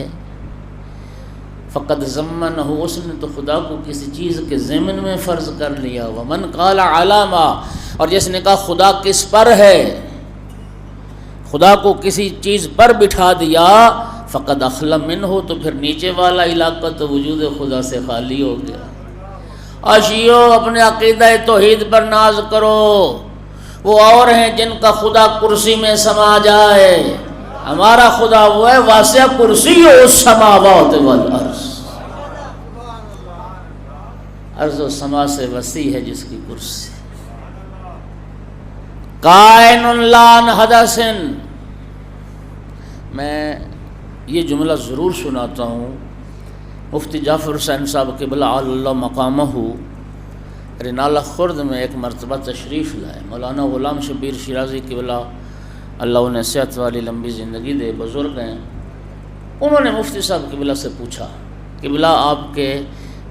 فقد ضمنہ، اس نے تو خدا کو کسی چیز کے ضمن میں فرض کر لیا۔ ومن قال علاما، اور جس نے کہا خدا کس پر ہے، خدا کو کسی چیز پر بٹھا دیا، فقد اخلا منہ، تو پھر نیچے والا علاقہ تو وجود خدا سے خالی ہو گیا۔ عاشیو اپنے عقیدہ توحید پر ناز کرو، وہ اور ہیں جن کا خدا کرسی میں سما جائے، ہمارا خدا وہ ہے واسع کرسی السماوات والارض، ارض و سما سے وسیع ہے جس کی کرسی۔ کائن لا حدث، میں یہ جملہ ضرور سناتا ہوں، مفتی جعفر حسین صاحب قبلہ اللہ مقامہ رنالہ خرد میں ایک مرتبہ تشریف لائے، مولانا غلام شبیر شیرازی قبلہ اللہ انہیں صحت والی لمبی زندگی دے، بزرگ ہیں۔ انہوں نے مفتی صاحب قبلہ سے پوچھا، قبلہ آپ کے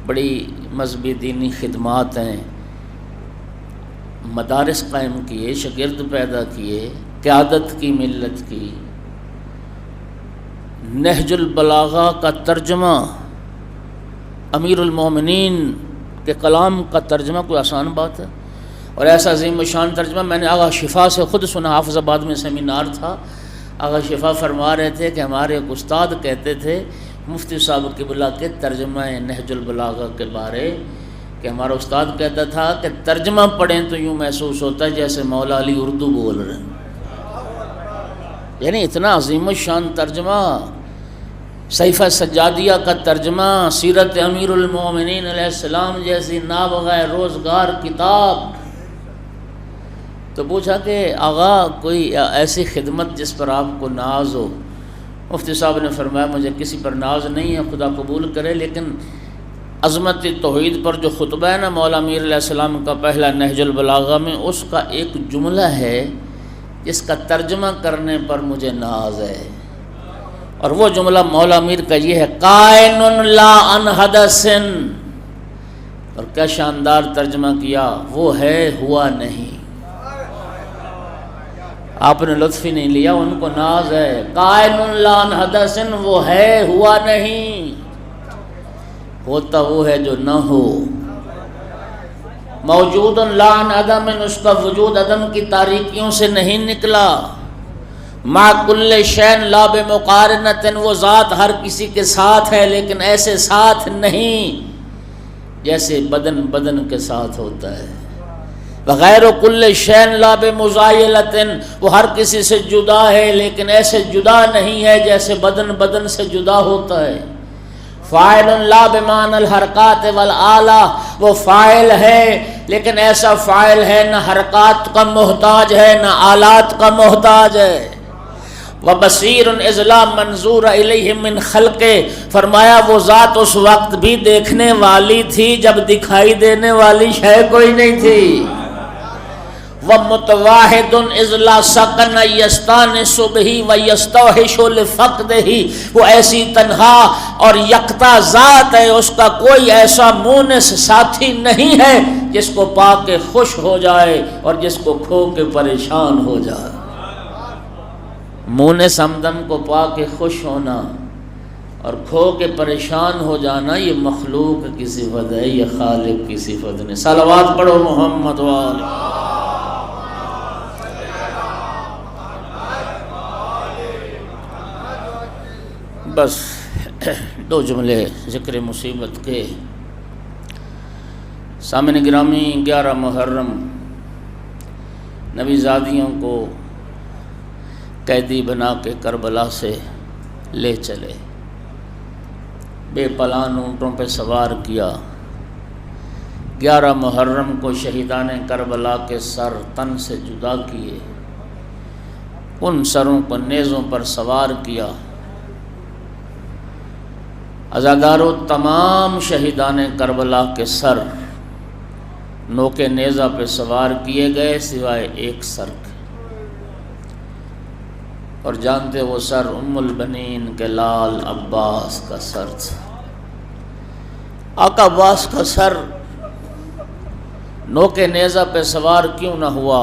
بڑی مذہبی دینی خدمات ہیں، مدارس قائم کیے، شاگرد پیدا کیے، قیادت کی ملت کی، نہج البلاغہ کا ترجمہ، امیر المومنین کے کلام کا ترجمہ کوئی آسان بات ہے؟ اور ایسا عظیم شان ترجمہ میں نے آغا شفا سے خود سنا، حافظ آباد میں سیمینار تھا، آغا شفا فرما رہے تھے کہ ہمارے ایک استاد کہتے تھے مفتی صاحب قبلہ کے ترجمہ نہج البلاغہ کے بارے، کہ ہمارا استاد کہتا تھا کہ ترجمہ پڑھیں تو یوں محسوس ہوتا ہے جیسے مولا علی اردو بول رہے ہیں، یعنی اتنا عظیم الشان ترجمہ، صحیفہ سجادیہ کا ترجمہ، سیرت امیر المومنین علیہ السلام جیسی نابغہ روزگار کتاب۔ تو پوچھا کہ آغا کوئی ایسی خدمت جس پر آپ کو ناز ہو؟ مفتی صاحب نے فرمایا مجھے کسی پر ناز نہیں ہے، خدا قبول کرے، لیکن عظمت توحید پر جو خطبہ ہے نا مولا امیر علیہ السلام کا پہلا نہج البلاغہ میں، اس کا ایک جملہ ہے جس کا ترجمہ کرنے پر مجھے ناز ہے۔ اور وہ جملہ مولا میر کا یہ ہے قائن لا عن حدث، اور کیا شاندار ترجمہ کیا، وہ ہے ہوا نہیں۔ آپ نے لطف ہی نہیں لیا، ان کو ناز ہے۔ قائن لا عن حدث، وہ ہے ہوا نہیں، ہوتا وہ ہے جو نہ ہو۔ موجود لا عن عدم، اس کا وجود عدم کی تاریکیوں سے نہیں نکلا۔ مع کل شین لا بمقارنۃ، وہ ذات ہر کسی کے ساتھ ہے لیکن ایسے ساتھ نہیں جیسے بدن بدن کے ساتھ ہوتا ہے۔ وغیر کل شین لا بمزایلۃ، وہ ہر کسی سے جدا ہے لیکن ایسے جدا نہیں ہے جیسے بدن بدن سے جدا ہوتا ہے۔ فاعل لا بمعنی الحرکات والآلہ، وہ فاعل ہے لیکن ایسا فاعل ہے نہ حرکات کا محتاج ہے نہ آلات کا محتاج ہے۔ وبصیر اذ لا منظور الیہ من خلقہ، فرمایا وہ ذات اس وقت بھی دیکھنے والی تھی جب دکھائی دینے والی شے کوئی نہیں تھی۔ ومتواحد اذ لا سکن یستانس بہ ویستوحش لفقدہ، وہ ایسی تنہا اور یکتا ذات ہے، اس کا کوئی ایسا مونس ساتھی نہیں ہے جس کو پا کے خوش ہو جائے اور جس کو کھو کے پریشان ہو جائے۔ مونس ہمدم کو پا کے خوش ہونا اور کھو کے پریشان ہو جانا یہ مخلوق کی صفت ہے، یہ خالق کی صفت نہیں۔ صلوات پڑھو محمد والے۔ بس دو جملے ذکر مصیبت کے۔ سامعین گرامی، 11 محرم نبی زادیوں کو قیدی بنا کے کربلا سے لے چلے، بے پلان اونٹوں پہ سوار کیا۔ 11 محرم کو شہیدان کربلا کے سر تن سے جدا کیے، ان سروں کو نیزوں پر سوار کیا۔ عزادارو، تمام شہیدان کربلا کے سر نوکے نیزہ پہ سوار کیے گئے سوائے ایک سر کے، اور جانتے وہ سر ام البنین کے لال عباس کا سر تھا۔ آقا عباس کا سر نوکے نیزہ پہ سوار کیوں نہ ہوا؟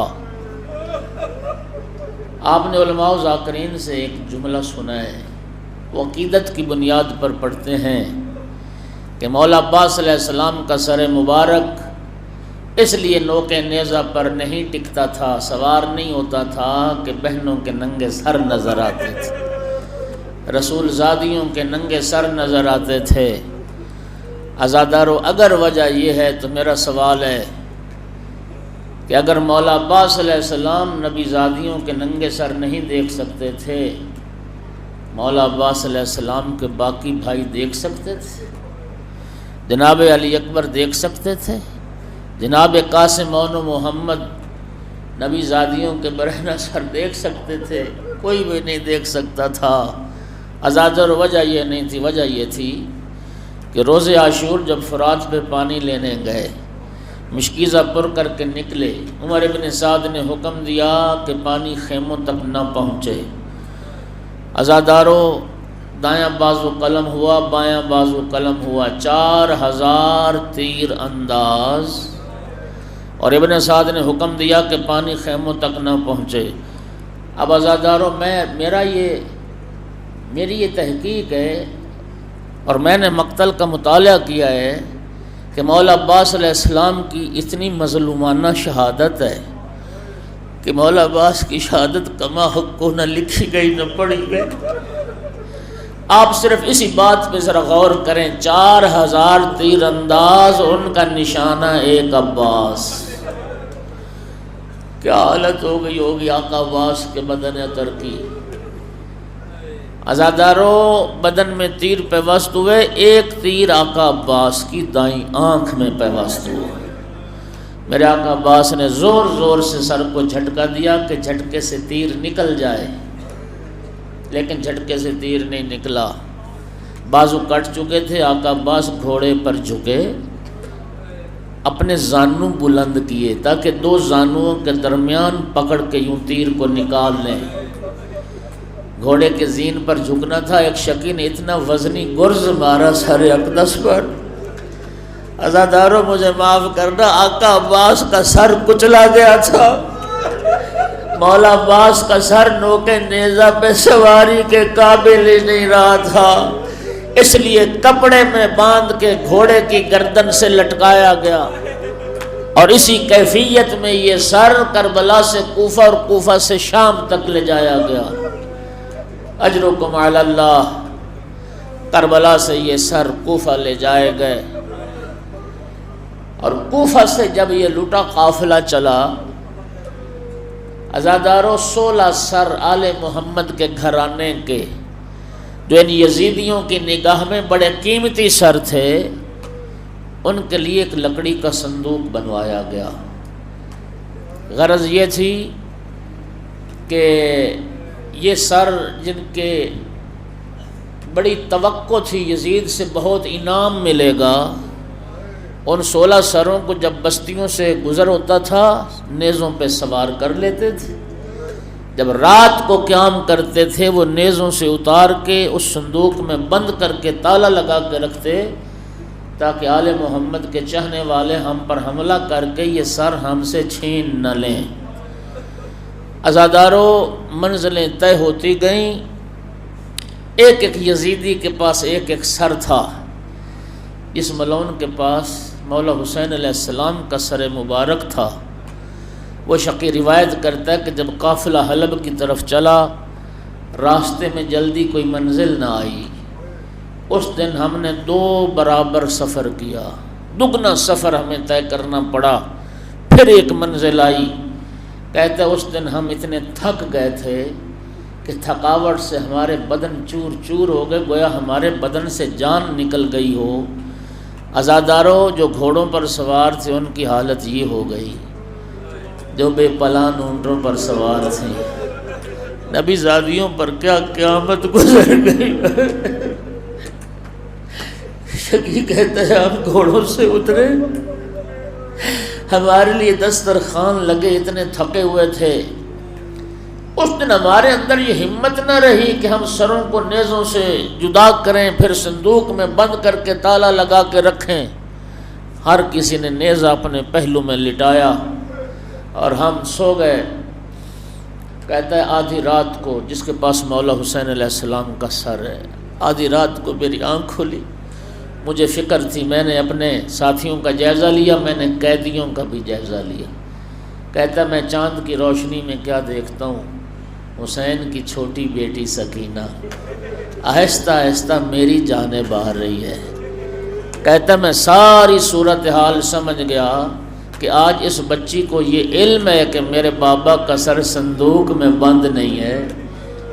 آپ نے علماء و ذاکرین سے ایک جملہ سنا ہے، وہ عقیدت کی بنیاد پر پڑھتے ہیں کہ مولا عباس علیہ السلام کا سر مبارک اس لیے نوکے نیزہ پر نہیں ٹکتا تھا، سوار نہیں ہوتا تھا کہ بہنوں کے ننگے سر نظر آتے تھے، رسول زادیوں کے ننگے سر نظر آتے تھے۔ عزادارو، اگر وجہ یہ ہے تو میرا سوال ہے کہ اگر مولا عباس علیہ السلام نبی زادیوں کے ننگے سر نہیں دیکھ سکتے تھے، مولا عباس علیہ السلام کے باقی بھائی دیکھ سکتے تھے؟ جناب علی اکبر دیکھ سکتے تھے؟ جناب قاسم و محمد نبی زادیوں کے برہنہ سر دیکھ سکتے تھے؟ کوئی بھی نہیں دیکھ سکتا تھا۔ عزادر وجہ یہ نہیں تھی، وجہ یہ تھی کہ روز عاشور جب فرات پہ پانی لینے گئے، مشکیزہ پر کر کے نکلے، عمر بن سعد نے حکم دیا کہ پانی خیموں تک نہ پہنچے۔ عزادارو، دایاں بازو قلم ہوا، بایاں بازو قلم ہوا، 4000 تیر انداز، اور ابن سعد نے حکم دیا کہ پانی خیموں تک نہ پہنچے۔ اب عزادارو، میری یہ تحقیق ہے اور میں نے مقتل کا مطالعہ کیا ہے کہ مولا عباس علیہ السلام کی اتنی مظلومانہ شہادت ہے کہ مولا عباس کی شہادت کما حق کو نہ لکھی گئی نہ پڑھی گئی۔ آپ صرف اسی بات پہ ذرا غور کریں، 4000 تیر انداز، ان کا نشانہ ایک عباس۔ کیا حالت ہو گئی ہوگی آقا عباس کے بدن اطہر کی۔ عزادارو، بدن میں تیر پیوست ہوئے، ایک تیر آقا عباس کی دائیں آنکھ میں پیوست ہوا۔ میرے آقا عباس نے زور زور سے سر کو جھٹکا دیا کہ جھٹکے سے تیر نکل جائے، لیکن جھٹکے سے تیر نہیں نکلا۔ بازو کٹ چکے تھے، آقا عباس گھوڑے پر جھکے، اپنے زانو بلند کیے تاکہ 2 زانوؤں کے درمیان پکڑ کے یوں تیر کو نکال لیں۔ گھوڑے کے زین پر جھکنا تھا، ایک شکی نے اتنا وزنی گرز مارا سر اقدس پر، عزادارو مجھے معاف کرنا، آقا عباس کا سر کچلا گیا تھا، مولا عباس کا سر نوکے نیزہ پہ سواری کے قابل ہی نہیں رہا تھا، اس لیے کپڑے میں باندھ کے گھوڑے کی گردن سے لٹکایا گیا، اور اسی کیفیت میں یہ سر کربلا سے کوفہ اور کوفہ سے شام تک لے جایا گیا۔ اجرکم علی اللہ، کربلا سے یہ سر کوفہ لے جائے گئے، اور کوفہ سے جب یہ لوٹا قافلہ چلا، عزادارو 16 سر آل محمد کے گھرانے کے جو ان یزیدیوں کی نگاہ میں بڑے قیمتی سر تھے، ان کے لیے ایک لکڑی کا صندوق بنوایا گیا۔ غرض یہ تھی کہ یہ سر جن کے بڑی توقع تھی یزید سے بہت انعام ملے گا، ان 16 سروں کو جب بستیوں سے گزر ہوتا تھا نیزوں پہ سوار کر لیتے تھے، جب رات کو قیام کرتے تھے وہ نیزوں سے اتار کے اس صندوق میں بند کر کے تالا لگا کے رکھتے تاکہ آل محمد کے چاہنے والے ہم پر حملہ کر کے یہ سر ہم سے چھین نہ لیں۔ عزادارو منزلیں طے ہوتی گئیں، ایک ایک یزیدی کے پاس ایک ایک سر تھا۔ اس ملعون کے پاس مولا حسین علیہ السلام کا سر مبارک تھا۔ وہ شقی روایت کرتا ہے کہ جب قافلہ حلب کی طرف چلا، راستے میں جلدی کوئی منزل نہ آئی، اس دن ہم نے 2 برابر سفر کیا، دگنا سفر ہمیں طے کرنا پڑا، پھر ایک منزل آئی۔ کہتا ہے اس دن ہم اتنے تھک گئے تھے کہ تھکاوٹ سے ہمارے بدن چور چور ہو گئے، گویا ہمارے بدن سے جان نکل گئی ہو۔ عزادارو جو گھوڑوں پر سوار تھے ان کی حالت یہ ہو گئی، جو بے پلان اونٹوں پر سوار تھے، نبی زادیوں پر کیا قیامت گزر گئی۔ شکی کہتا ہے ہم گھوڑوں سے اترے، ہمارے لیے دسترخوان لگے، اتنے تھکے ہوئے تھے۔ اس دن ہمارے اندر یہ ہمت نہ رہی کہ ہم سروں کو نیزوں سے جدا کریں، پھر صندوق میں بند کر کے تالا لگا کے رکھیں۔ ہر کسی نے نیزہ اپنے پہلو میں لٹایا اور ہم سو گئے۔ کہتا ہے آدھی رات کو، جس کے پاس مولا حسین علیہ السلام کا سر ہے، آدھی رات کو میری آنکھ کھلی، مجھے فکر تھی، میں نے اپنے ساتھیوں کا جائزہ لیا، میں نے قیدیوں کا بھی جائزہ لیا۔ کہتا ہے میں چاند کی روشنی میں کیا دیکھتا ہوں، حسین کی چھوٹی بیٹی سکینہ آہستہ آہستہ میری جانب آ رہی ہے۔ کہتا ہے میں ساری صورتحال سمجھ گیا کہ آج اس بچی کو یہ علم ہے کہ میرے بابا کا سر صندوق میں بند نہیں ہے،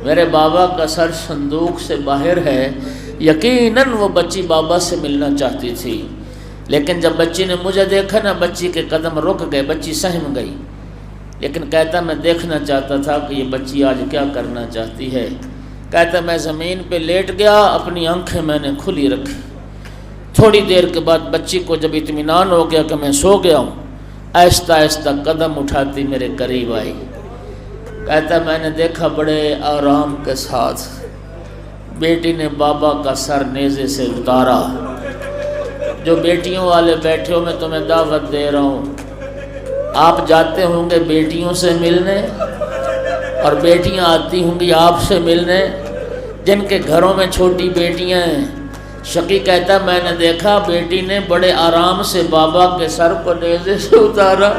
میرے بابا کا سر صندوق سے باہر ہے۔ یقیناً وہ بچی بابا سے ملنا چاہتی تھی، لیکن جب بچی نے مجھے دیکھا نا، بچی کے قدم رک گئے، بچی سہم گئی۔ لیکن کہتا میں دیکھنا چاہتا تھا کہ یہ بچی آج کیا کرنا چاہتی ہے۔ کہتا میں زمین پہ لیٹ گیا، اپنی آنکھیں میں نے کھلی رکھی۔ تھوڑی دیر کے بعد بچی کو جب اطمینان ہو گیا کہ میں سو گیا ہوں، آہستہ آہستہ قدم اٹھاتی میرے قریب آئی۔ کہتا میں نے دیکھا بڑے آرام کے ساتھ بیٹی نے بابا کا سر نیزے سے اتارا۔ جو بیٹیوں والے بیٹھے ہو، میں تمہیں دعوت دے رہا ہوں، آپ جاتے ہوں گے بیٹیوں سے ملنے اور بیٹیاں آتی ہوں گی آپ سے ملنے، جن کے گھروں میں چھوٹی بیٹیاں ہیں۔ شقی کہتا میں نے دیکھا بیٹی نے بڑے آرام سے بابا کے سر کو نیزے سے اتارا،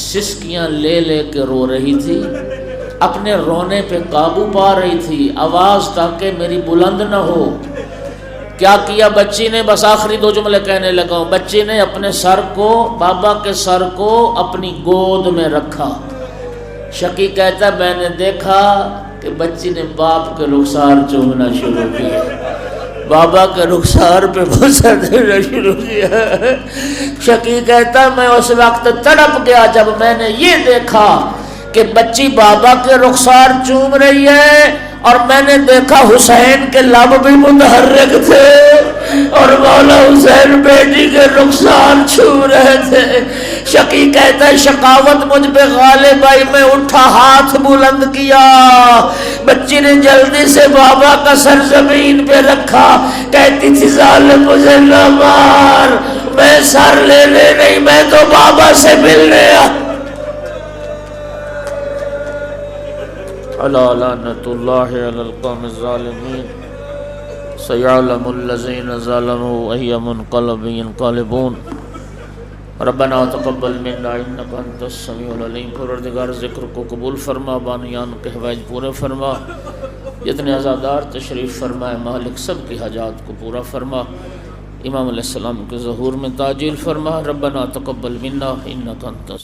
سسکیاں لے لے کے رو رہی تھی، اپنے رونے پہ قابو پا رہی تھی، آواز تاکہ میری بلند نہ ہو۔ کیا کیا بچی نے؟ بس آخری 2 جملے کہنے لگا ہوں۔ بچی نے اپنے سر کو، بابا کے سر کو اپنی گود میں رکھا۔ شقی کہتا میں نے دیکھا کہ بچی نے باپ کے رخسار چومنا شروع کیا، بابا کے رخسار پہ بوسہ دینا شروع کیا۔ شقی کہتا میں اس وقت تڑپ گیا جب میں نے یہ دیکھا کہ بچی بابا کے رخسار چوم رہی ہے، اور میں نے دیکھا حسین کے لب بھی متحرک تھے اور مولا حسین بیٹی کے رخسار چھو رہے تھے۔ شقی کہتا ہے شقاوت مجھ پہ غالب آئی، میں اٹھا ہاتھ بلند کیا، بچی نے جلدی سے بابا کا سر زمین پہ رکھا، کہتی تھی ظالم مجھے نہ مار، میں سر لینے نہیں، میں تو بابا سے ملنے الا لعنت اللہ علی القوم الظالمین سیعلم الذین ظلموا ای منقلب ینقلبون ربنا تقبل منا انک انت السمیع العلیم۔ پروردگار ذکر کو قبول فرما، بانیان کے حوائج پورے فرما، جتنے عزادار تشریف فرمائے مالک سب کی حاجات کو پورا فرما، امام علیہ السلام کے ظہور میں تعجیل فرما۔ ربنا تقبل منا انک انت